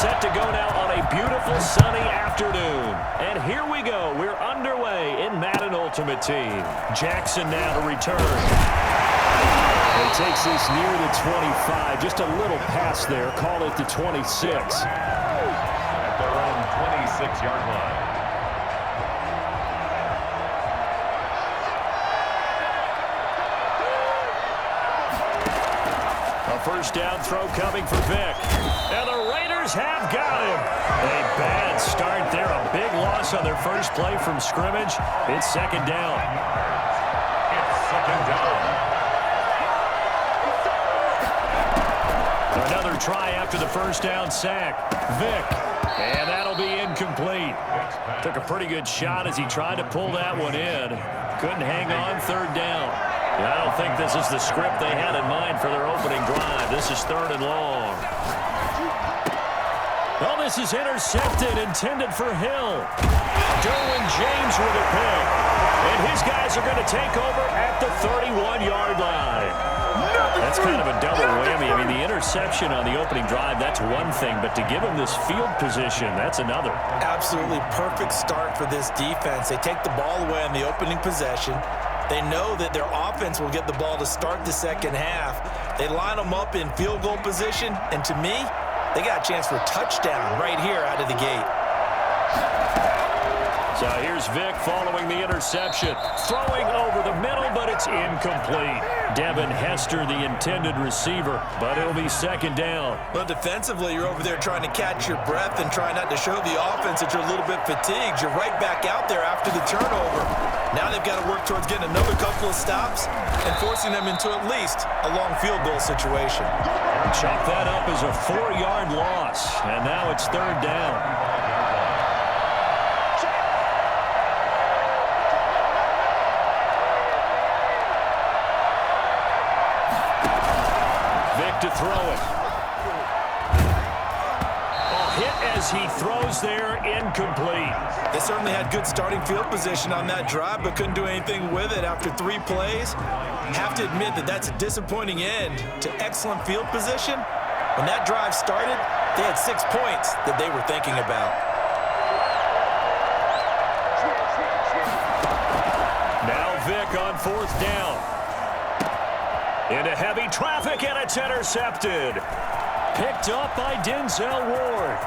set to go now on a beautiful sunny afternoon. And here we go. We're underway in Madden Ultimate Team. Jackson now to return. He takes this near the 25. Just a little pass there. Call it the 26. At their own 26-yard line. First down throw coming for Vic. And the Raiders have got him. A bad start there. A big loss on their first play from scrimmage. It's second down. It's second down. Another try after the first down sack. Vic. And that'll be incomplete. Took a pretty good shot as he tried to pull that one in. Couldn't hang on third down. I don't think this is the script they had in mind for their opening drive. This is third and long. Well, this is intercepted, intended for Hill. Derwin James with a pick. And his guys are going to take over at the 31-yard line. That's kind of a double whammy. I mean, the interception on the opening drive, that's one thing. But to give him this field position, that's another. Absolutely perfect start for this defense. They take the ball away on the opening possession. They know that their offense will get the ball to start the second half. They line them up in field goal position, and to me, they got a chance for a touchdown right here out of the gate. So here's Vic following the interception. Throwing over the middle, but it's incomplete. Devin Hester, the intended receiver, but it'll be second down. Well, defensively, you're over there trying to catch your breath and try not to show the offense that you're a little bit fatigued. You're right back out there after the turnover. Now they've got to work towards getting another couple of stops and forcing them into at least a long field goal situation. Chalk that up as a 4-yard loss, and now it's third down. To throw it. Hit as he throws there, incomplete. They certainly had good starting field position on that drive, but couldn't do anything with it after 3 plays. Have to admit that that's a disappointing end to excellent field position. When that drive started, they had 6 points that they were thinking about. Now Vic on fourth down. Into heavy traffic, and it's intercepted. Picked up by Denzel Ward.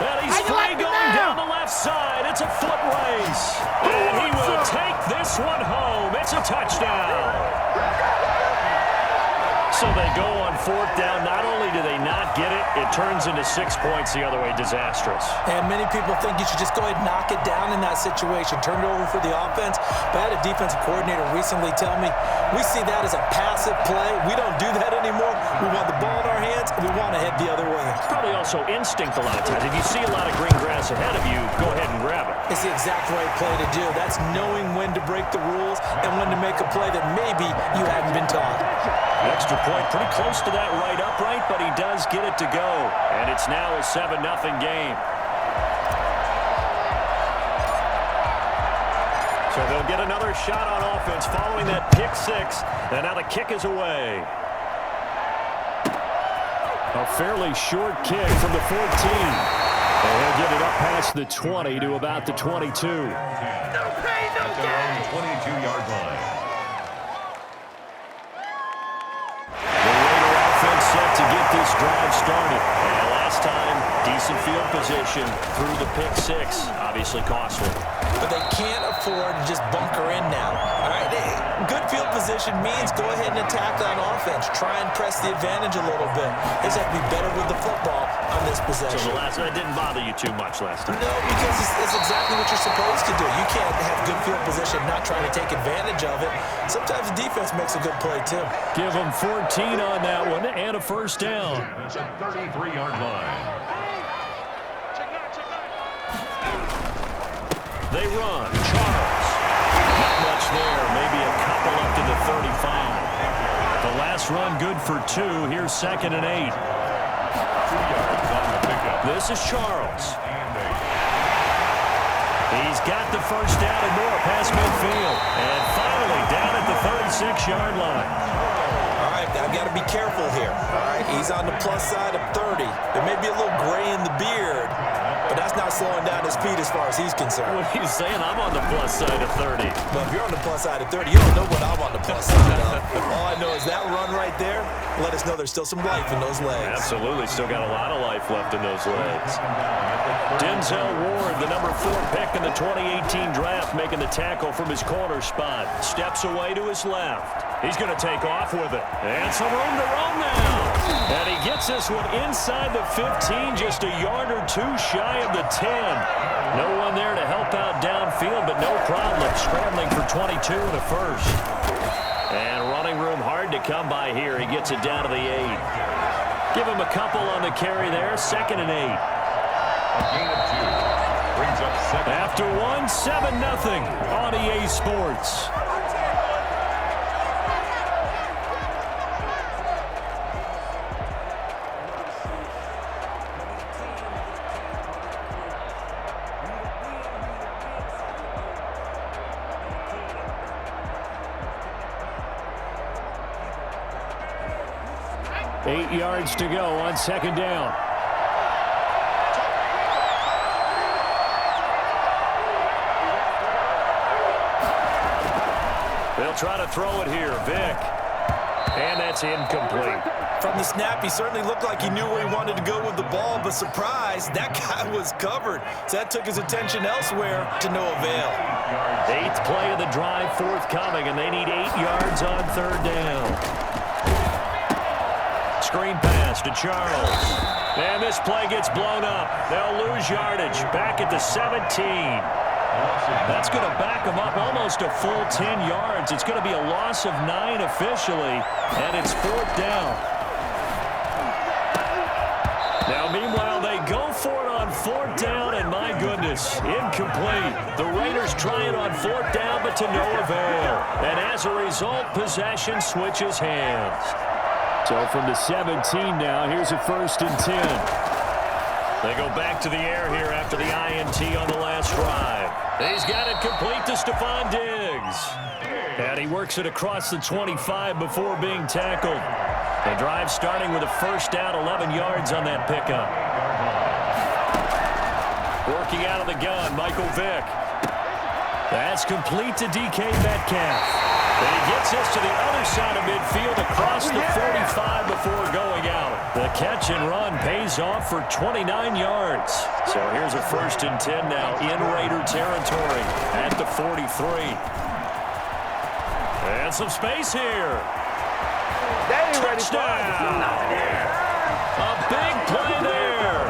And he's free going down the left side. It's a foot race. And he will take this one home. It's a touchdown. So they go on fourth down. Not only do they not get it, it turns into 6 points the other way. Disastrous. And many people think you should just go ahead and knock it down in that situation. Turn it over for the offense. But I had a defensive coordinator recently tell me, we see that as a passive play. We don't do that anymore. We want the ball in our hands, and we want to head the other way. Probably also instinct a lot of times. If you see a lot of green grass ahead of you, go ahead and grab it. It's the exact right play to do. That's knowing when to break the rules and when to make a play that maybe you hadn't been taught. Extra point, pretty close to that right upright, but he does get it to go. And it's now a 7-0 game. So they'll get another shot on offense following that pick six. And now the kick is away. A fairly short kick from the 14. And he'll get it up past the 20 to about the 22. No pain, no gain. 22-yard line. Set to get this drive started. And last time, decent field position through the pick six. Obviously costly. But they can't afford to just bunker in now. All right, good field position means go ahead and attack on offense. Try and press the advantage a little bit. They just have to be better with the football on this possession. So that didn't bother you too much last time? No, because it's exactly what you're supposed to do. You can't have good field position not trying to take advantage of it. Sometimes the defense makes a good play, too. Give them 14 on that one and a first down. It's a 33-yard line. They run. Charles. Not much there. Maybe a couple up to the 35. The last run good for 2. Here's 2nd and 8. 2 yards on the pickup. This is Charles. He's got the first down and more past midfield. And finally down at the 36-yard line. All right, I've got to be careful here. All right, he's on the plus side of 30. There may be a little gray in the beard, but that's not slowing down his speed as far as he's concerned. What are you saying? I'm on the plus side of 30. Well, if you're on the plus side of 30, you don't know what I'm on the plus side of. All I know is that run right there let us know there's still some life in those legs. Absolutely, still got a lot of life left in those legs. Denzel Ward, the number 4 pick in the 2018 draft, making the tackle from his corner spot. Steps away to his left. He's going to take off with it. And some room to run now. And he gets this one inside the 15, just a yard or two shy of the 10. No one there to help out downfield, but no problem. Scrambling for 22 and a first. And running room hard to come by here. He gets it down to the 8. Give him a couple on the carry there. 2nd and 8. A gain of 2. Brings up 7. After 1, 7-0 on EA Sports. Eight yards to go on 2nd down. They'll try to throw it here. Vic. And that's incomplete. From the snap, he certainly looked like he knew where he wanted to go with the ball, but surprise, that guy was covered. So that took his attention elsewhere to no avail. 8th play of the drive forthcoming, and they need 8 yards on 3rd down. Screen pass to Charles. And this play gets blown up. They'll lose yardage. Back at the 17. That's going to back them up almost a full 10 yards. It's going to be a loss of 9 officially, and it's 4th down. Now, meanwhile, they go for it on 4th down, and my goodness, incomplete. The Raiders try it on 4th down, but to no avail. And as a result, possession switches hands. So from the 17 now, here's a 1st and 10. They go back to the air here after the INT on the last drive. He's got it complete to Stephon Diggs. And he works it across the 25 before being tackled. The drive starting with a 1st down, 11 yards on that pickup. Working out of the gun, Michael Vick. That's complete to DK Metcalf. And he gets this to the other side of midfield across the 45 before going out. The catch and run pays off for 29 yards. So here's a 1st and 10 now in Raider territory at the 43. And some space here. Touchdown! A big play there.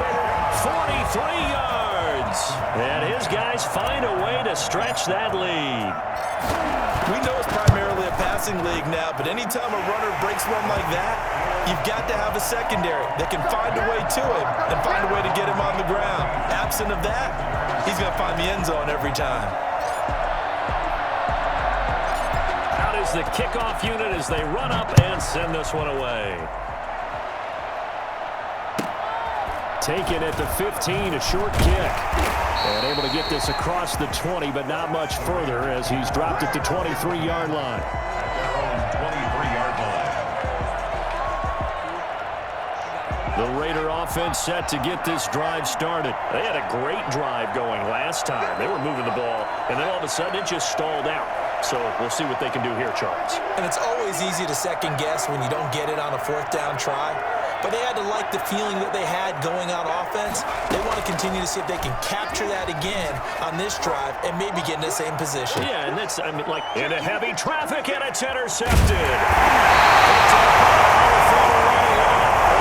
43 yards. And his guys find a way to stretch that lead. We know it's primarily a passing league now, but anytime a runner breaks one like that, you've got to have a secondary that can find a way to him and find a way to get him on the ground. Absent of that, he's going to find the end zone every time. Out is the kickoff unit as they run up and send this one away. Taken at the 15, a short kick. And able to get this across the 20, but not much further as he's dropped at the 23-yard line. 23-yard line. The Raider offense set to get this drive started. They had a great drive going last time. They were moving the ball, and then all of a sudden it just stalled out. So we'll see what they can do here, Charles. And it's always easy to second guess when you don't get it on a 4th down try. But they had to like the feeling that they had going on offense. They want to continue to see if they can capture that again on this drive and maybe get in the same position. Yeah, and that's, I mean, like, into heavy traffic, and it's intercepted. And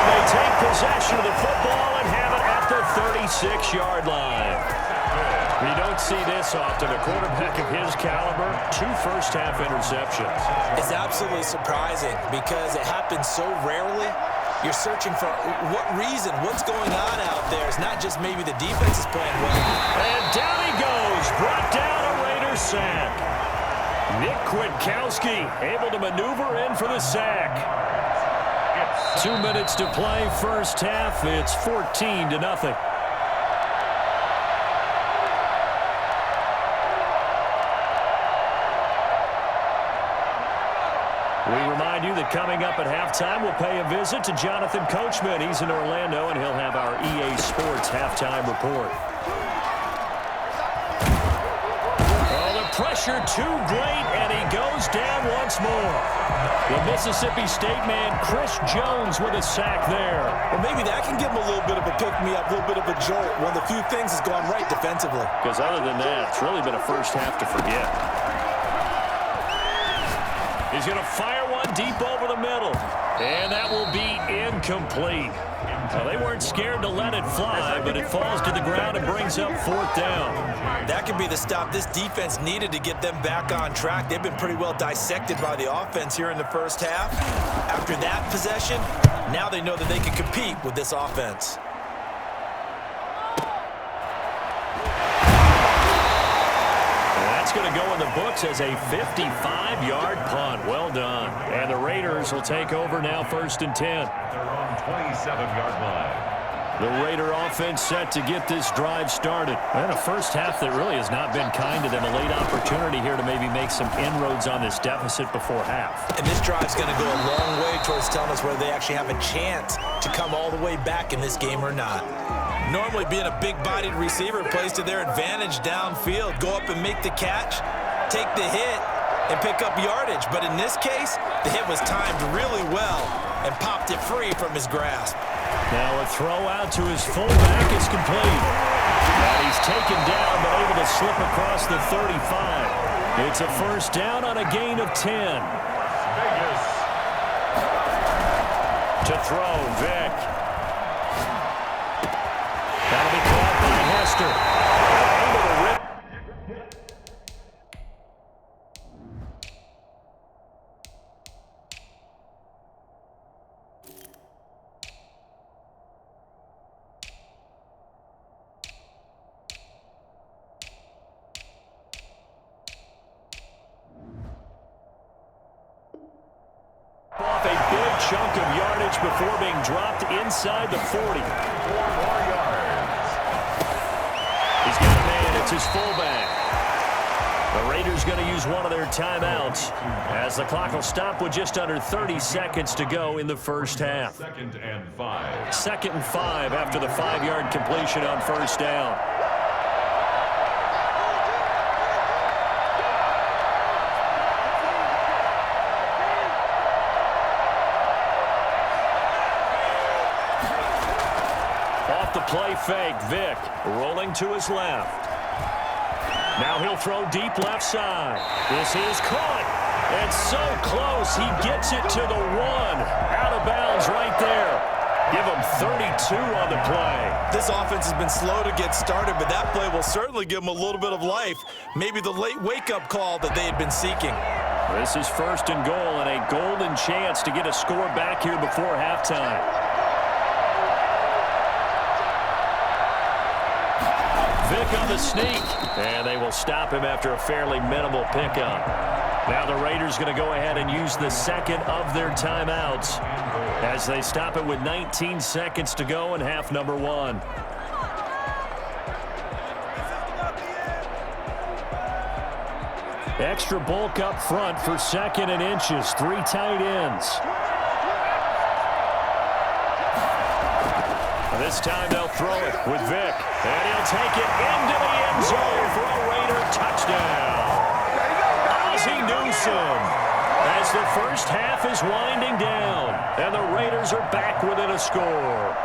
they take possession of the football and have it at the 36-yard line. You don't see this often. A quarterback of his caliber, 2 first-half interceptions. It's absolutely surprising because it happens so rarely. You're searching for what reason, what's going on out there. It's not just maybe the defense is playing well. And down he goes, brought down a Raider sack. Nick Kwiatkowski able to maneuver in for the sack. 2 minutes to play, first half. It's 14-0. We remind you that coming up at halftime, we'll pay a visit to Jonathan Coachman. He's in Orlando, and he'll have our EA Sports halftime report. Oh, the pressure too great, and he goes down once more. The Mississippi State man, Chris Jones, with a sack there. Well, maybe that can give him a little bit of a pick-me-up, a little bit of a jolt. One of the few things has gone right defensively. Because other than that, it's really been a first half to forget. He's going to fire one deep over the middle. And that will be incomplete. Well, they weren't scared to let it fly, but it falls to the ground and brings up fourth down. That could be the stop this defense needed to get them back on track. They've been pretty well dissected by the offense here in the first half. After that possession, now they know that they can compete with this offense. That's going to go in the books as a 55-yard punt. Well done. And the Raiders will take over now, 1st and 10. Their own 27-yard line. The Raider offense set to get this drive started. And a first half that really has not been kind to them. A late opportunity here to maybe make some inroads on this deficit before half. And this drive's going to go a long way towards telling us whether they actually have a chance to come all the way back in this game or not. Normally being a big-bodied receiver plays to their advantage downfield. Go up and make the catch, take the hit, and pick up yardage. But in this case, the hit was timed really well and popped it free from his grasp. Now a throw out to his fullback is complete. And he's taken down but able to slip across the 35. It's a first down on a gain of 10. Vegas. To throw, Vick. That'll be caught by Hester. Able to rip. Off a big chunk of yardage before being dropped inside the 40. 4 more yards. He's got a man. It's his fullback. The Raiders going to use one of their timeouts as the clock will stop with just under 30 seconds to go in the first half. 2nd and 5. 2nd and 5 after the 5-yard completion on first down. Off the play fake, Vick rolling to his left. Now he'll throw deep left side. This is caught. And so close, he gets it to the 1. Out of bounds right there. Give him 32 on the play. This offense has been slow to get started, but that play will certainly give them a little bit of life. Maybe the late wake-up call that they had been seeking. This is 1st and goal and a golden chance to get a score back here before halftime. Vick on the sneak, and they will stop him after a fairly minimal pickup. Now the Raiders going to go ahead and use the second of their timeouts as they stop it with 19 seconds to go in half number 1. Extra bulk up front for 2nd and inches. 3 tight ends. This time they'll throw it with Vick. And he'll take it into the end zone for a Raider touchdown. Ozzie Newsome as the first half is winding down. And the Raiders are back within a score.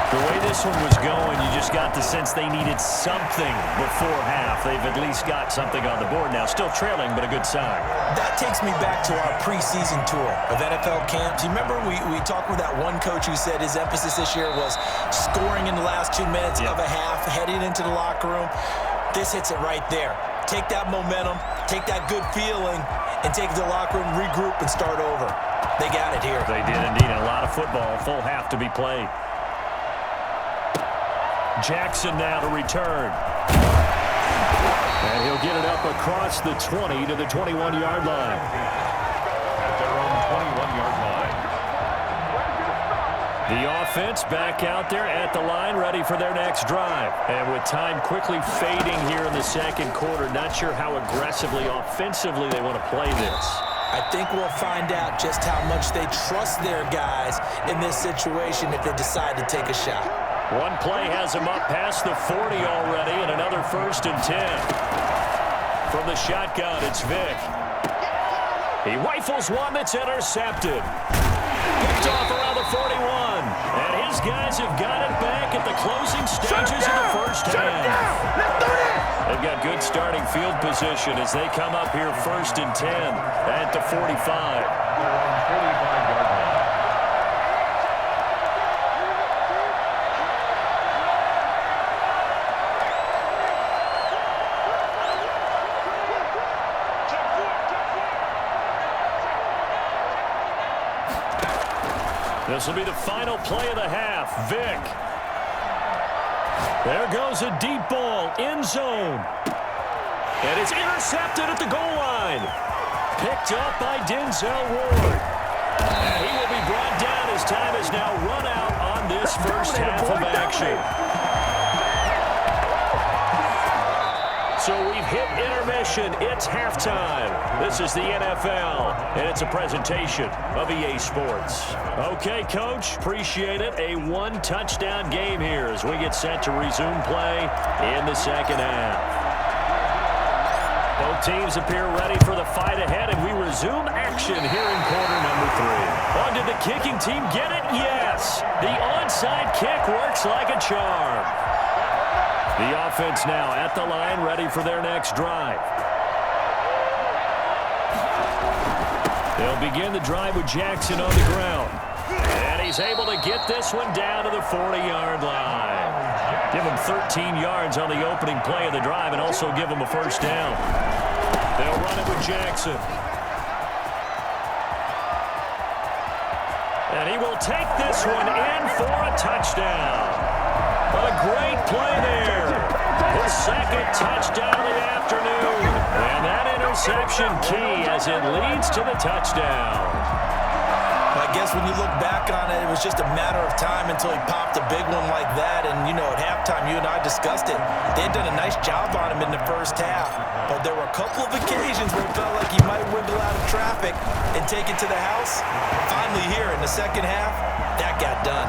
The way this one was going, you just got the sense they needed something before half. They've at least got something on the board now. Still trailing, but a good sign. That takes me back to our preseason tour of NFL camps. You remember we talked with that one coach who said his emphasis this year was scoring in the last 2 minutes of a half, heading into the locker room. This hits it right there. Take that momentum, take that good feeling, and take it to the locker room, regroup, and start over. They got it here. They did indeed. A lot of football, full half to be played. Jackson now to return. And he'll get it up across the 20 to the 21-yard line. At their own 21-yard line. The offense back out there at the line, ready for their next drive. And with time quickly fading here in the second quarter, not sure how aggressively, offensively they want to play this. I think we'll find out just how much they trust their guys in this situation if they decide to take a shot. One play has him up past the 40 already, and another 1st and 10. From the shotgun, it's Vick. He rifles one that's intercepted. Picked off around the 41. And his guys have got it back at the closing stages of the first half. They've got good starting field position as they come up here 1st and 10 at the 45. This will be the final play of the half. Vick. There goes a deep ball. End zone. And it's intercepted at the goal line. Picked up by Denzel Ward. And he will be brought down as time has now run out on this first half of action. So we've hit intermission. It's halftime. This is the NFL, and it's a presentation of EA Sports. Okay, Coach, appreciate it. A one-touchdown game here as we get set to resume play in the second half. Both teams appear ready for the fight ahead, and we resume action here in quarter number 3. Did the kicking team get it? Yes. The onside kick works like a charm. The offense now at the line, ready for their next drive. They'll begin the drive with Jackson on the ground. And he's able to get this one down to the 40-yard line. Give him 13 yards on the opening play of the drive and also give him a first down. They'll run it with Jackson. And he will take this one in for a touchdown. A great play there. His second touchdown of the afternoon. And that interception key as it leads to the touchdown. I guess when you look back on it, it was just a matter of time until he popped a big one like that. And, you know, at halftime, you and I discussed it. They had done a nice job on him in the first half. But there were a couple of occasions where it felt like he might wiggle out of traffic and take it to the house. Finally here in the second half, that got done.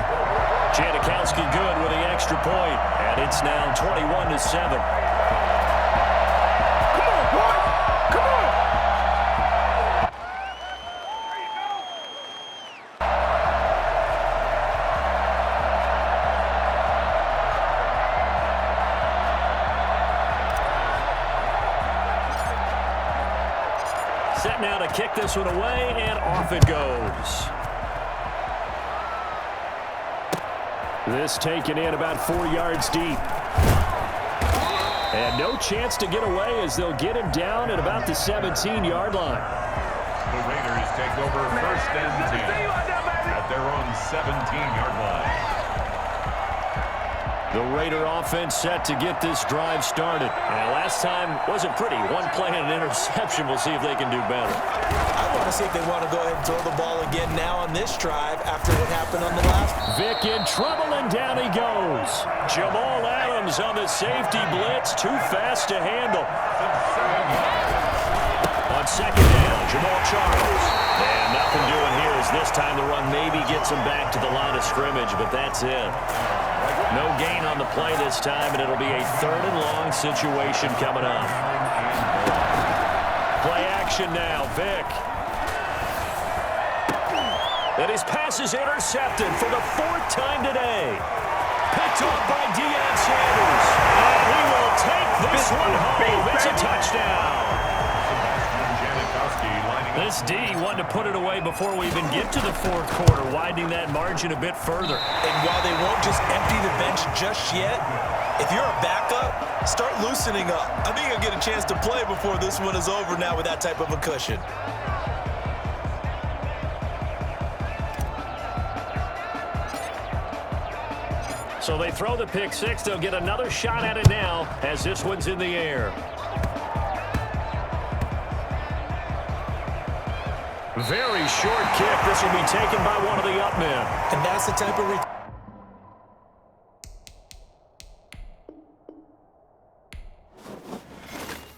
Janikowski good with the extra point, and it's now 21-7. Come on, boy! Come on! Set now to kick this one away, and off it goes. This taken in about 4 yards deep. And no chance to get away as they'll get him down at about the 17-yard line. The Raiders take over 1st and 10 at their own 17-yard line. The Raider offense set to get this drive started. And last time wasn't pretty. One play and an interception. We'll see if they can do better. I want to see if they want to go ahead and throw the ball again now on this drive after what happened on the last. Vick in trouble, and down he goes. Jamal Adams on the safety blitz. Too fast to handle. On second down, Jamal Charles. And nothing doing here as this time the run maybe gets him back to the line of scrimmage, but that's it. No gain on the play this time, and it'll be a 3rd and long situation coming up. Play action now, Vick. And his pass is intercepted for the 4th time today. Picked off by Deion Sanders. And he will take this one home. It's a touchdown. This D wanted to put it away before we even get to the 4th quarter, widening that margin a bit further. And while they won't just empty the bench just yet, if you're a backup, start loosening up. I think you'll get a chance to play before this one is over now with that type of a cushion. So they throw the pick six. They'll get another shot at it now as this one's in the air. Very short kick. This will be taken by one of the up men. And that's the type of